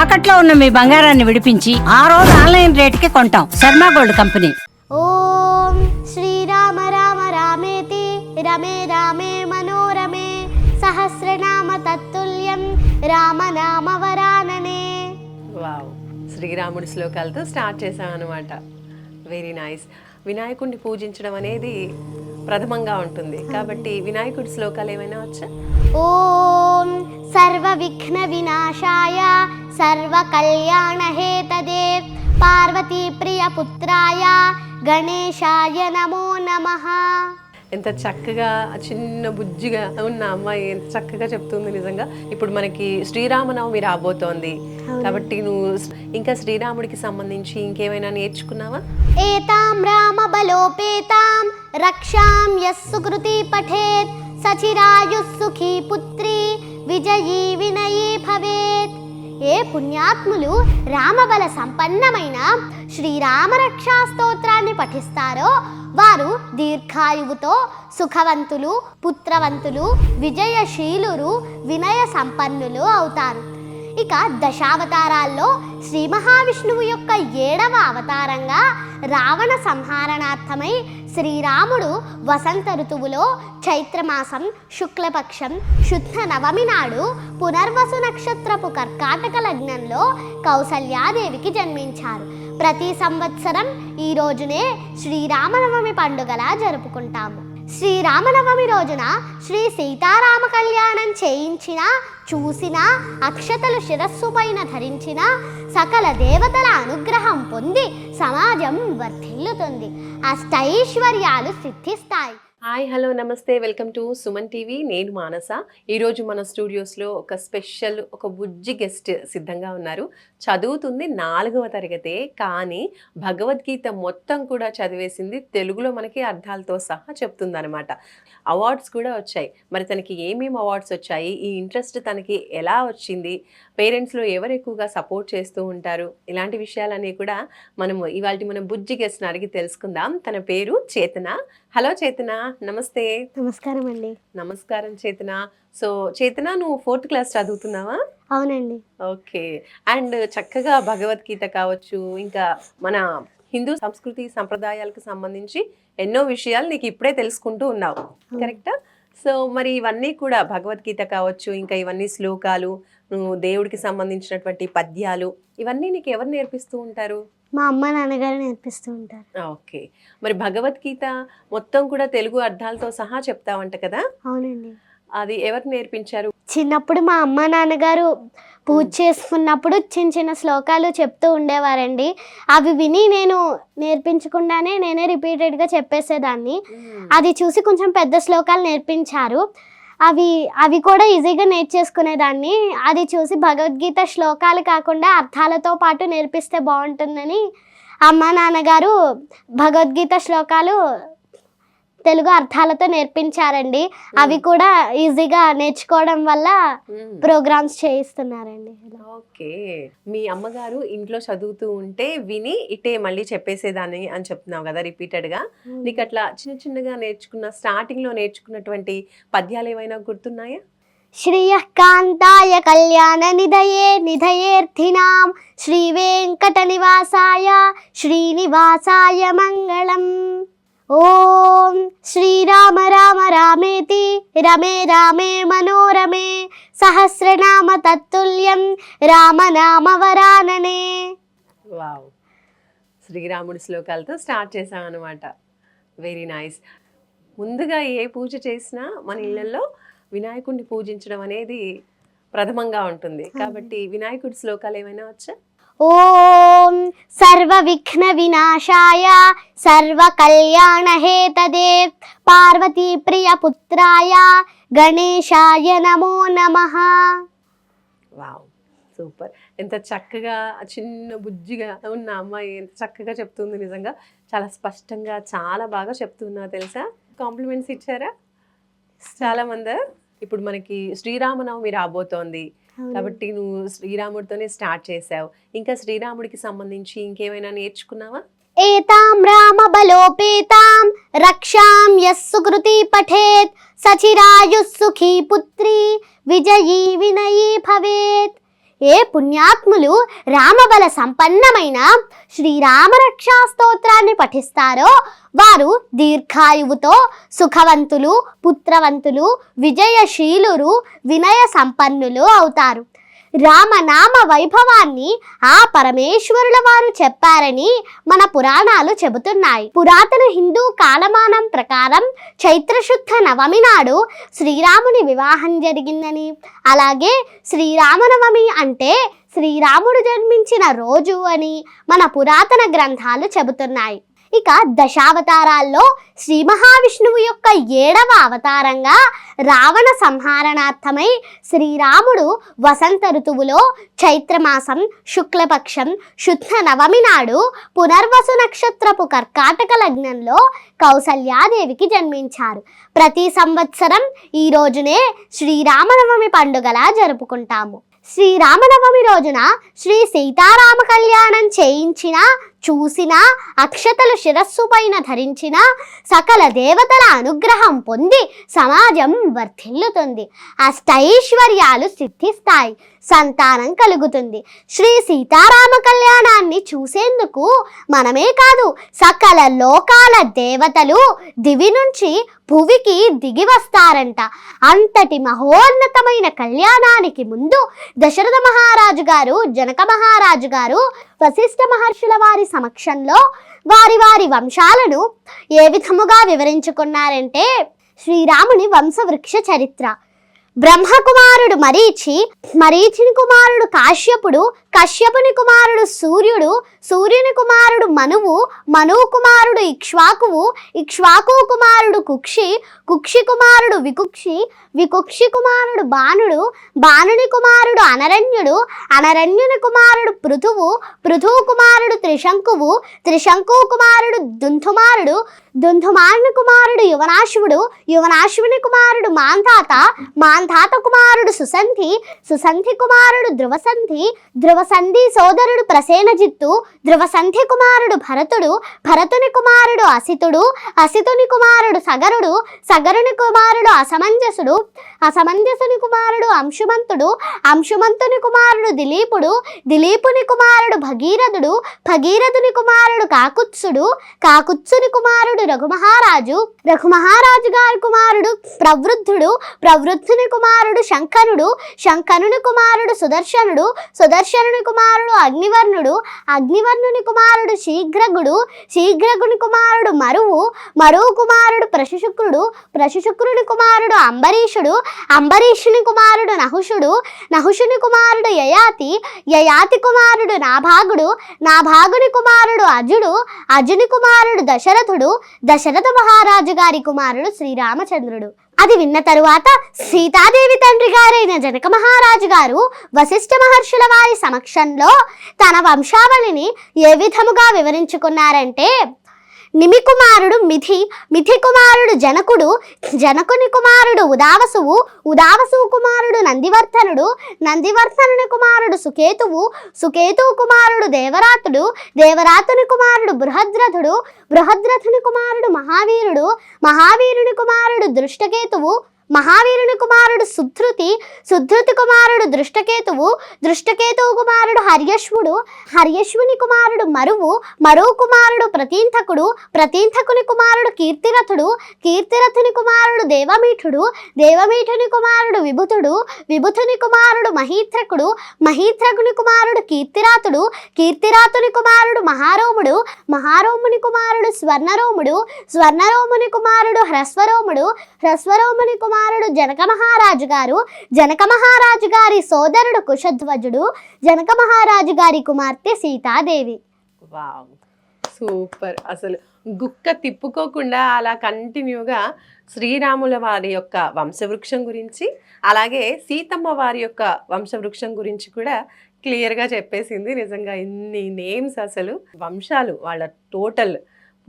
తాకట్లో ఉన్న మీ బంగారాన్ని విడిపించి ఆ రోజు ఆన్లైన్ రేటుకి కొంటాం. Sharma gold company. ఓం శ్రీరామ రామ రామేతి రమే రామే మనోరమే సహస్రనామ తత్తుల్యం రామనామ వరాననే. వావ్, శ్రీరాముడి శ్లోకాలతో స్టార్ట్ చేసాం అనమాట. Very nice. వినాయకుడిని పూజించడం అనేది ప్రథమంగా ఉంటుంది కాబట్టి వినాయకుడి శ్లోకాలు ఏమైనా వచ్చా? ఓం సర్వ విఘ్న వినాశాయ సర్వ కళ్యాణ హేతదే పార్వతీ ప్రియ పుత్రాయ గణేశాయ నమో నమః. ఎంత చక్కగా చిన్న బుజ్జిగా ఉన్న అమ్మాయి ఎంత చక్కగా చెప్తుంది నిజంగా. ఇప్పుడు మనకి శ్రీరామనవమి రాబోతోంది కాబట్టి నువ్వు ఇంకా శ్రీరాముడికి సంబంధించి ఇంకేమైనా నేర్చుకున్నావా? ఏతాం రామ బలోపేతాం రక్షాం యస్సు కృతి పఠేత్ సచిరాయుః సుఖీ పుత్రి విజయీ వినయీ భవేత్. ఏ పుణ్యాత్ములు రామబల సంపన్నమైన శ్రీరామ రక్షా స్తోత్రాన్ని పఠిస్తారో వారు దీర్ఘాయువుతో సుఖవంతులు, పుత్రవంతులు, విజయశీలురు, వినయ సంపన్నులు అవుతారు. ఇక దశావతారాల్లో శ్రీ మహావిష్ణువు యొక్క 7వ అవతారంగా రావణ సంహారణార్థమై శ్రీరాముడు వసంత ఋతువులో చైత్రమాసం శుక్లపక్షం శుద్ధ నవమి నాడు పునర్వసు నక్షత్రపు కర్కాటక లగ్నంలో కౌసల్యాదేవికి జన్మించారు. ప్రతి సంవత్సరం ఈ రోజునే శ్రీరామనవమి పండుగలా జరుపుకుంటాము. శ్రీరామనవమి రోజున శ్రీ సీతారామ కళ్యాణం చేయించిన, చూసిన, అక్షతలు శిరస్సు పైన ధరించిన సకల దేవతల అనుగ్రహం పొంది సమాజం వర్ధిల్లుతుంది, అష్టైశ్వర్యాలు సిద్ధిస్తాయి. హాయ్, హలో, నమస్తే, వెల్కమ్ టు సుమన్ టీవీ. నేను మానస. ఈరోజు మన స్టూడియోస్లో ఒక స్పెషల్, ఒక బుజ్జి గెస్ట్ సిద్ధంగా ఉన్నారు. చదువుతుంది 4వ తరగతే, కానీ భగవద్గీత మొత్తం కూడా చదివేసింది. తెలుగులో మనకి అర్థాలతో సహా చెప్తుందనమాట. అవార్డ్స్ కూడా వచ్చాయి. మరి తనకి ఏమేమి అవార్డ్స్ వచ్చాయి, ఈ ఇంట్రెస్ట్ తనకి ఎలా వచ్చింది, పేరెంట్స్లో ఎవరు ఎక్కువగా సపోర్ట్ చేస్తూ ఉంటారు, ఇలాంటి విషయాలన్నీ కూడా మన బుజ్జి గెస్ట్ని అడిగి తెలుసుకుందాం. తన పేరు చేతన. హలో చేతన, నమస్తే. నమస్కారం అండి. నమస్కారం చేతన. సో చేతన, నువ్వు 4th క్లాస్ చదువుతున్నావా? అవునండి. ఓకే. అండ్ చక్కగా భగవద్గీత కావచ్చు, ఇంకా మన హిందూ సంస్కృతి సంప్రదాయాలకు సంబంధించి ఎన్నో విషయాలు నీకు ఇప్పుడే తెలుసుకుంటూ ఉన్నావు, కరెక్టా? సో మరి ఇవన్నీ కూడా భగవద్గీత కావచ్చు, ఇంకా ఇవన్నీ శ్లోకాలు, నువ్వు దేవుడికి సంబంధించినటువంటి పద్యాలు, ఇవన్నీ నీకు ఎవరు నేర్పిస్తూ ఉంటారు? మా అమ్మ నాన్నగారు నేర్పిస్తూ ఉంటారు. ఓకే. మరి భగవద్గీత మొత్తం కూడా తెలుగు అర్థాలతో సహా చెప్తావంట కదా? అవునండి. అది ఎవరు నేర్పించారు? చిన్నప్పుడు మా అమ్మ నాన్నగారు పూజ చేసుకున్నప్పుడు చిన్న చిన్న శ్లోకాలు చెప్తూ ఉండేవారండి. అవి విని నేను నేర్పించకుండానే నేనే రిపీటెడ్గా చెప్పేసేదాన్ని. అది చూసి కొంచెం పెద్ద శ్లోకాలు నేర్పించారు. అవి కూడా ఈజీగా నేర్చేసుకునేదాన్ని. అది చూసి భగవద్గీత శ్లోకాలు కాకుండా అర్థాలతో పాటు నేర్పిస్తే బాగుంటుందని అమ్మ నాన్నగారు భగవద్గీత శ్లోకాలు తెలుగు అర్థాలతో నేర్పించారండి. అవి కూడా ఈజీగా నేర్చుకోవడం వల్ల ప్రోగ్రామ్స్ చేయిస్తున్నారండి. ఓకే. మీ అమ్మగారు ఇంట్లో చదువుతూ ఉంటే విని ఇటే మళ్ళీ చెప్పేసేదాన్ని అని చెప్తున్నావు కదా రిపీటెడ్గా. నీకు అట్లా చిన్న చిన్నగా స్టార్టింగ్లో నేర్చుకున్నటువంటి పద్యాలు ఏమైనా గుర్తున్నాయా? శ్రీయః కాంతాయ కళ్యాణ నిధయే నిధయేర్థినాం శ్రీ వెంకట నివాసాయ శ్రీనివాసాయ మంగళం. ఓం శ్రీరామ రామ రామేతి రమే రామే మనోరమే సహస్రనామ తత్తుల్యం రామనామ వరాననే. వావ్, శ్రీరాముడి శ్లోకాలతో స్టార్ట్ చేసాం అనమాట. Very nice. ముందుగా ఏ పూజ చేసినా మన ఇళ్ళల్లో వినాయకుడిని పూజించడం అనేది ప్రథమంగా ఉంటుంది కాబట్టి వినాయకుడి శ్లోకాలు ఏమైనా వచ్చా? ఓం సర్వ విఘ్న వినాశాయ సర్వ కళ్యాణ హేతదే పార్వతీ ప్రియ పుత్రాయ గణేశాయ నమో నమః. Wow, super. ఎంత చక్కగా చిన్న బుజ్జిగా ఉన్న అమ్మాయి ఎంత చక్కగా చెప్తుంది. నిజంగా చాలా స్పష్టంగా చాలా బాగా చెప్తున్నా తెలుసా. కాంప్లిమెంట్స్ ఇచ్చారా చాలా మంది. ఇప్పుడు మనకి శ్రీరామనవమి రాబోతోంది కాబట్టి నువ్వు శ్రీరాముడితోనే స్టార్ట్ చేసావు. ఇంకా శ్రీరాముడికి సంబంధించి ఇంకేమైనా నేర్చుకున్నావా? ఏతాం రామ బలోపేతాం రక్షాం యస్సు కృతి పఠేత్ సచిరాయుః సుఖీ పుత్రి విజయీ వినయీ భవేత్. ఏ పుణ్యాత్ములు రామబల సంపన్నమైన శ్రీరామరక్షా స్తోత్రాన్ని పఠిస్తారో వారు దీర్ఘాయువుతో సుఖవంతులు, పుత్రవంతులు, విజయశీలురు, వినయ సంపన్నులు అవుతారు. రామనామ వైభవాన్ని ఆ పరమేశ్వరుల వారు చెప్పారని మన పురాణాలు చెబుతున్నాయి. పురాతన హిందూ కాలమానం ప్రకారం చైత్రశుద్ధ నవమి నాడు శ్రీరాముని వివాహం జరిగిందని, అలాగే శ్రీరామనవమి అంటే శ్రీరాముడు జన్మించిన రోజు అని మన పురాతన గ్రంథాలు చెబుతున్నాయి. ఇక దశావతారాల్లో శ్రీ మహావిష్ణువు యొక్క 7వ అవతారంగా రావణ సంహారణార్థమై శ్రీరాముడు వసంత ఋతువులో చైత్రమాసం శుక్లపక్షం శుద్ధ నవమి నాడు పునర్వసు నక్షత్రపు కర్కాటక లగ్నంలో కౌసల్యాదేవికి జన్మించారు. ప్రతి సంవత్సరం ఈ రోజునే శ్రీరామనవమి పండుగలా జరుపుకుంటాము. శ్రీరామనవమి రోజున శ్రీ సీతారామ కళ్యాణం చేయించిన, చూసిన, అక్షతలు శిరస్సు పైన ధరించిన సకల దేవతల అనుగ్రహం పొంది సమాజం వర్ధిల్లుతుంది, అష్టైశ్వర్యాలు సిద్ధిస్తాయి, సంతానం కలుగుతుంది. శ్రీ సీతారామ కళ్యాణాన్ని చూసేందుకు మనమే కాదు సకల లోకాల దేవతలు దివి నుంచి భువికి దిగి వస్తారంట. అంతటి మహోన్నతమైన కళ్యాణానికి ముందు దశరథ మహారాజు గారు, జనక మహారాజు గారు వశిష్ఠ మహర్షుల వారి సమక్షంలో వారి వారి వంశాలను ఏ విధముగా వివరించుకున్నారంటే, శ్రీరాముని వంశవృక్ష చరిత్ర. బ్రహ్మకుమారుడు మరీచి, మరీచిని కుమారుడు కాశ్యపుడు, కశ్యపుని కుమారుడు సూర్యుడు, సూర్యుని కుమారుడు మనువు, మనువు కుమారుడు ఇక్ష్వాకువు, ఇక్ష్వాకు కుమారుడు కుక్షి, కుక్షి కుమారుడు వికుక్షి, వికుక్షి కుమారుడు బాణుడు, బాణుని కుమారుడు అనరణ్యుడు, అనరణ్యుని కుమారుడు పృథువు, పృథువు కుమారుడు త్రిశంకువు, త్రిశంకు కుమారుడు దుంధుమారుడు, దుంధుమారుని కుమారుడు యువనాశ్వుడు, యువనాశ్వుని కుమారుడు మాంధాత, మాంధాత కుమారుడు సుసంధి, సుసంధి కుమారుడు ధ్రువసంధి, ధ్రువసంధి సోదరుడు ప్రసేనజిత్తు, ధ్రువసంధి కుమారుడు భరతుడు, భరతుని కుమారుడు అసితుడు, అసితుని కుమారుడు సగరుడు, సగరుని కుమారుడు అసమంజసుడు, అసమంజసుని కుమారుడు అంశుమంతుడు, అంశుమంతుని కుమారుడు దిలీపుడు, దిలీపుని కుమారుడు భగీరథుడు, భగీరథుని కుమారుడు కాకుత్సుడు, కాకుత్సుని కుమారుడు రఘుమహారాజు, రఘుమహారాజు గారి కుమారుడు ప్రవృద్ధుడు, ప్రవృద్ధుని కుమారుడు శంఖనుడు, శంఖనుని కుమారుడు సుదర్శనుడు, సుదర్శనుని కుమారుడు అగ్నివర్ణుడు, అగ్నివర్ణుని కుమారుడు శీఘ్రగుడు, శీఘ్రగుని కుమారుడు మరువు, మరువు కుమారుడు ప్రశుశుక్రుడు, ప్రశుశుక్రుని కుమారుడు అంబరీషుడు, అంబరీషుని కుమారుడు నహుషుడు, నహుషుని కుమారుడు యయాతి, యయాతి కుమారుడు నాభాగుడు, నాభాగుని కుమారుడు అజుడు, అజుని కుమారుడు దశరథుడు, దశరథ మహారాజు గారి కుమారుడు శ్రీరామచంద్రుడు. అది విన్న తరువాత సీతాదేవి తండ్రి గారైన జనక మహారాజు గారు వశిష్ఠ మహర్షుల వారి సమక్షంలో తన వంశావళిని ఏ విధముగా వివరించుకున్నారంటే, నిమి కుమారుడు మిథి, మిథి కుమారుడు జనకుడు, జనకుని కుమారుడు ఉదావసువు, ఉదావసువు కుమారుడు నందివర్ధనుడు, నందివర్ధనుని కుమారుడు సుకేతువు, సుకేతువు కుమారుడు దేవరాతుడు, దేవరాతుని కుమారుడు బృహద్రథుడు, బృహద్రథుని కుమారుడు మహావీరుడు, మహావీరుని కుమారుడు దృష్టకేతువు, మహావీరుని కుమారుడు సుధృతి, సుధృతి కుమారుడు దృష్టకేతువు, దృష్టకేతువు కుమారుడు హర్యశ్వుడు, హర్యశ్వుని కుమారుడు మరువు, మరువు కుమారుడు ప్రతీంథకుడు, ప్రతీంథకుని కుమారుడు కీర్తిరథుడు, కీర్తిరథుని కుమారుడు దేవమీఠుడు, దేవమీఠుని కుమారుడు విభుతుడు, విభుతుని కుమారుడు మహీత్రకుడు, మహీత్రకుని కుమారుడు కీర్తిరాతుడు, కీర్తిరాతుని కుమారుడు మహారోముడు, మహారోముని కుమారుడు స్వర్ణరోముడు, స్వర్ణరోముని కుమారుడు హ్రస్వరోముడు, హ్రస్వరోముని కుమారుడు జనక మహారాజు గారు, జనక మహారాజు గారి సోదరుడు కుశధ్వజుడు, జనక మహారాజు గారి కుమార్తె సీతాదేవి. Wow, super. అసలు గుక్క తిప్పుకోకుండా అలా కంటిన్యూగా శ్రీరాముల వారి యొక్క వంశవృక్షం గురించి, అలాగే సీతమ్మ వారి యొక్క వంశవృక్షం గురించి కూడా క్లియర్గా చెప్పేసింది. నిజంగా ఇన్ని నేమ్స్, అసలు వంశాలు వాళ్ళ టోటల్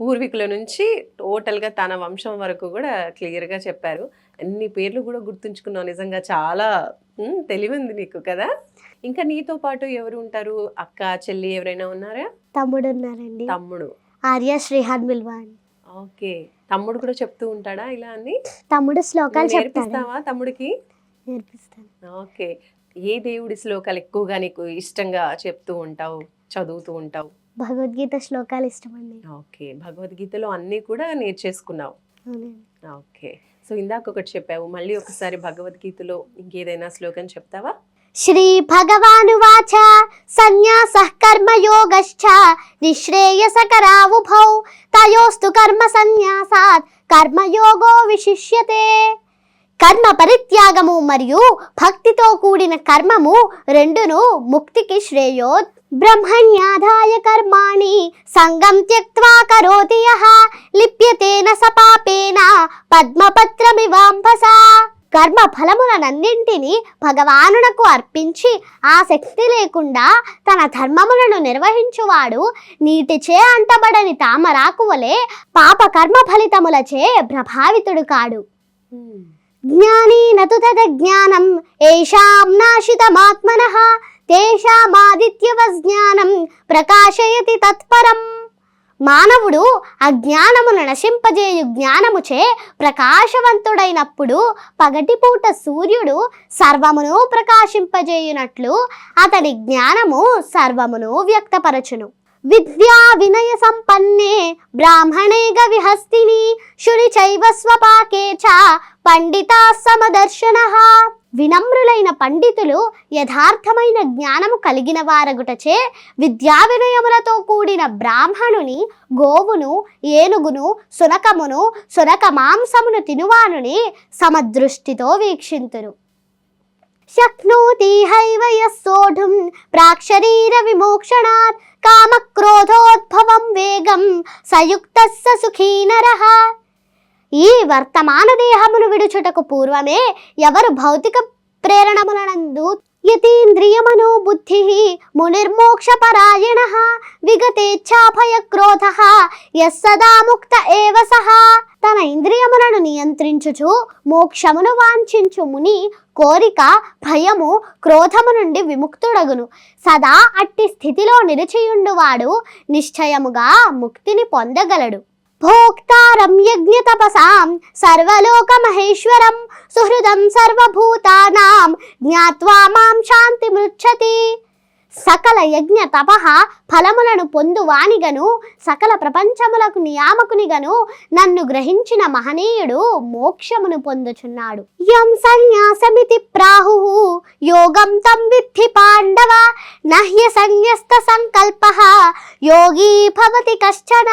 పూర్వీకుల నుంచి టోటల్గా తన వంశం వరకు కూడా క్లియర్గా చెప్పారు. అన్ని పేర్లు కూడా గుర్తుంచుకున్నావు. నిజంగా చాలా తెలివి ఉంది నీకు కదా. ఇంకా నీతో పాటు ఎవరు ఉంటారు? అక్క, చెల్లి ఎవరైనా ఉన్నారా? తమ్ముడు ఉన్నారండి. తమ్ముడు ఆర్య శ్రీహాన్ బిల్వాన్. ఓకే. తమ్ముడు కూడా చెప్తూ ఉంటాడా ఇలా అని? తమ్ముడు శ్లోకాలు నేర్పిస్తావా తమ్ముడికి? నేర్పిస్తాను. ఓకే. ఏ దేవుడి శ్లోకాలు ఎక్కువగా నీకు ఇష్టంగా చెప్తూ ఉంటావు, చదువుతూ ఉంటావు? భగవద్గీత శ్లోకాలు ఇష్టమండి. ఓకే, భగవద్గీతలో అన్నీ కూడా నేర్చేసుకున్నావు. అవునండి. ఓకే, సో ఇందాక ఒకటి చెప్పావు, మళ్ళీ ఒకసారి భగవద్గీతలో ఇంకేదైనా శ్లోకం చెప్తావా? శ్రీ భగవానువాచ సన్యాసః కర్మయోగశ్చ నిశ్రేయసకరావుభౌ తయోస్తు కర్మ సన్యాసాత్ కర్మయోగో విశిష్యతే. కర్మ పరిత్యాగము మరియు భక్తితో కూడిన కర్మము రెండును ముక్తికి శ్రేయో. బ్రహ్మణ్యాధాయ కర్మాణి సంగం త్యక్త్వా కరోతి యః లిప్యతేన స పాపేన పద్మపత్రమివాంభసా. కర్మ ఫలములనన్నింటినీ భగవానునకు అర్పించి ఆసక్తి లేకుండా తన ధర్మములను నిర్వహించువాడు నీటిచే అంటబడని తామరాకు వలె పాప కర్మ ఫలితములచే ప్రభావితుడు కాడు. జ్ఞానీ నతు తదజ్ఞానం ఏషాం నాశితమాత్మనః తేషామాదిత్యవజ్ఞానం ప్రకాశయతి తత్పరం. మానవుడు అజ్ఞానమును నశింపజేయు జ్ఞానముచే ప్రకాశవంతుడైనప్పుడు పగటిపూట సూర్యుడు సర్వమును ప్రకాశింపజేయునట్లు అతడి జ్ఞానము సర్వమును వ్యక్తపరచును. విద్యా వినయ సంపన్నే బ్రాహ్మణే గవిహస్తిని శుని చైవ స్వపాకే చ పండితా సమదర్శనః. వినమ్రులైన పండితులు యథార్థమైన జ్ఞానము కలిగిన వారగుటచే విద్యా వినయములతో కూడిన బ్రాహ్మణుని గోవును, ఏనుగును, సునకమును, సునక మాంసమును తినువానుని సమదృష్టితో వీక్షింతురు. శక్నోతి హైవ యస్సోఢుం ప్రాక్శరీర విమోక్షణాత్ కామక్రోధోద్భవం వేగం సయుక్తస్స సుఖీ నరః. ఈ వర్తమాన దేహమును విడుచుటకు పూర్వమే ఎవరు భౌతిక ప్రేరణములనందు యతీంద్రియమనో బుద్ధి మునిర్మోక్షపరాయణః విగతేచ్ఛాభయక్రోధః యస్సదా ముక్త ఏవ సః. తన ఇంద్రియములను నియంత్రించుచు మోక్షమును వాంఛించు ముని కోరిక, భయము, క్రోధము నుండి విముక్తుడగును. సదా అట్టి స్థితిలో నిలిచియుండువాడు నిశ్చయముగా ముక్తిని పొందగలడు. భోక్తారం యజ్ఞ తపసాం సర్వలోక మహేశ్వరం సుహృదం సర్వభూతానాం జ్ఞాత్వా మాం శాంతి మృచ్చతి. సకల యజ్ఞ తపః ఫలములను పొందువానిగను సకల ప్రపంచములకు నియామకునిగను నన్ను గ్రహించిన మహనీయుడు మోక్షమును పొందుచున్నాడు. యం సన్యాసమితి ప్రాహుః యోగం తం విద్ధి పాండవ నహ్య సన్యస్త సంకల్పః యోగీ భవతి కశ్చన.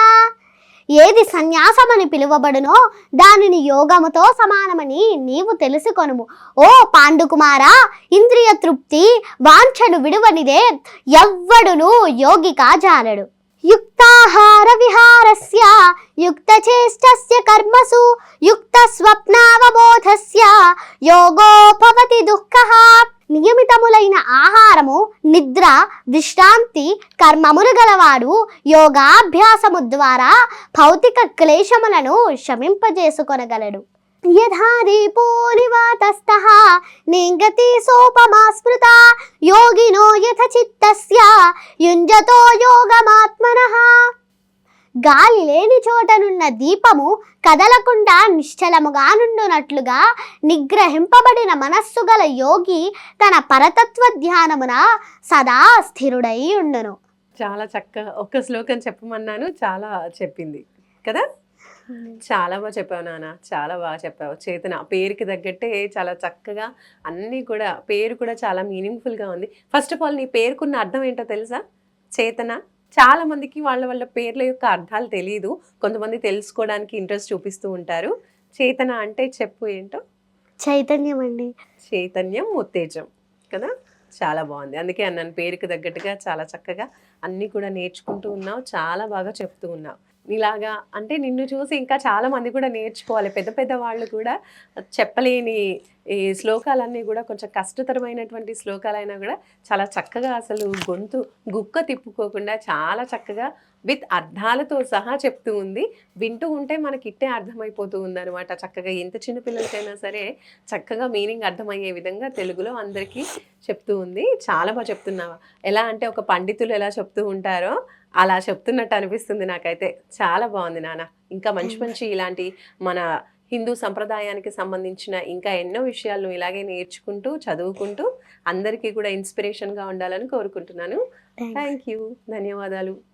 ఏది సన్యాసమని పిలువబడునో దానిని యోగముతో సమానమని నీవు తెలుసుకొనుము. ఓ పాండుకుమారా, ఇంద్రియ తృప్తి వాంఛను విడువనిదే ఎవ్వడును యోగి కాజాలడు. యుక్తాహార విహారస్య యుక్తచేష్టస్య కర్మసు యుక్త స్వప్నావబోధస్య యోగో భవతి దుఃఖః. నియమితములైన ఆహారము, నిద్ర, విశ్రాంతి కర్మములు గలవాడు యోగాభ్యాసము ద్వారా భౌతిక క్లేశములను శమింపజేసుకొనగలడు. యథా దీపో నివాతస్థః నింగతి సోపమా స్మృతా యోగినో యథ చిత్తస్య యుంజతో యోగమాత్మనః. గాలి లేని చోటనున్న దీపము కదలకుండా నిశ్చలముగా నుండునట్లుగా నిగ్రహింపబడిన మనస్సు గల యోగి తన పరతత్వ ధ్యానమున సదా స్థిరుడై ఉండును. చాలా చక్కగా ఒక్క శ్లోకం చెప్పమన్నాను, చాలా చెప్పింది కదా. చాలా బాగా చెప్పావు నాన్న, చాలా బాగా చెప్పావు. చేతన పేరుకి తగ్గట్టే చాలా చక్కగా అన్నీ కూడా, పేరు కూడా చాలా మీనింగ్ఫుల్గా ఉంది. ఫస్ట్ ఆఫ్ ఆల్ నీ పేరుకున్న అర్థం ఏంటో తెలుసా? చేతన. చాలా మందికి వాళ్ళ వాళ్ళ పేర్ల యొక్క అర్థాలు తెలియదు, కొంతమంది తెలుసుకోవడానికి ఇంట్రెస్ట్ చూపిస్తూ ఉంటారు. చేతన అంటే చెప్పు ఏంటో? చైతన్యం అండి. చైతన్యం, ఉత్తేజం కదా. చాలా బాగుంది, అందుకే అన్నాను పేరుకి తగ్గట్టుగా చాలా చక్కగా అన్నీ కూడా నేర్చుకుంటూ ఉన్నావు, చాలా బాగా చెప్తూ ఉన్నావు. నీలాగా అంటే నిన్ను చూసి ఇంకా చాలా మంది కూడా నేర్చుకోవాలి. పెద్ద పెద్ద వాళ్ళు కూడా చెప్పలేని ఈ శ్లోకాలన్నీ కూడా కొంచెం కష్టతరమైనటువంటి శ్లోకాలైనా కూడా చాలా చక్కగా అసలు గొంతు గుక్క తిప్పుకోకుండా చాలా చక్కగా విత్ అర్థాలతో సహా చెప్తూ ఉంది. వింటూ ఉంటే మనకి ఇట్టే అర్థమైపోతూ ఉందన్నమాట. చక్కగా ఎంత చిన్న పిల్లలకైనా సరే చక్కగా మీనింగ్ అర్థమయ్యే విధంగా తెలుగులో అందరికీ చెప్తూ ఉంది. చాలా బాగా చెప్తున్నావా. ఎలా అంటే ఒక పండితులు ఎలా చెప్తూ ఉంటారో అలా చెప్తున్నట్టు అనిపిస్తుంది నాకైతే. చాలా బాగుంది నాన్న. ఇంకా మంచి మంచి ఇలాంటి మన హిందూ సంప్రదాయానికి సంబంధించిన ఇంకా ఎన్నో విషయాలు నువ్వు ఇలాగే నేర్చుకుంటూ చదువుకుంటూ అందరికీ కూడా ఇన్స్పిరేషన్గా ఉండాలని కోరుకుంటున్నాను. థ్యాంక్ యూ, ధన్యవాదాలు.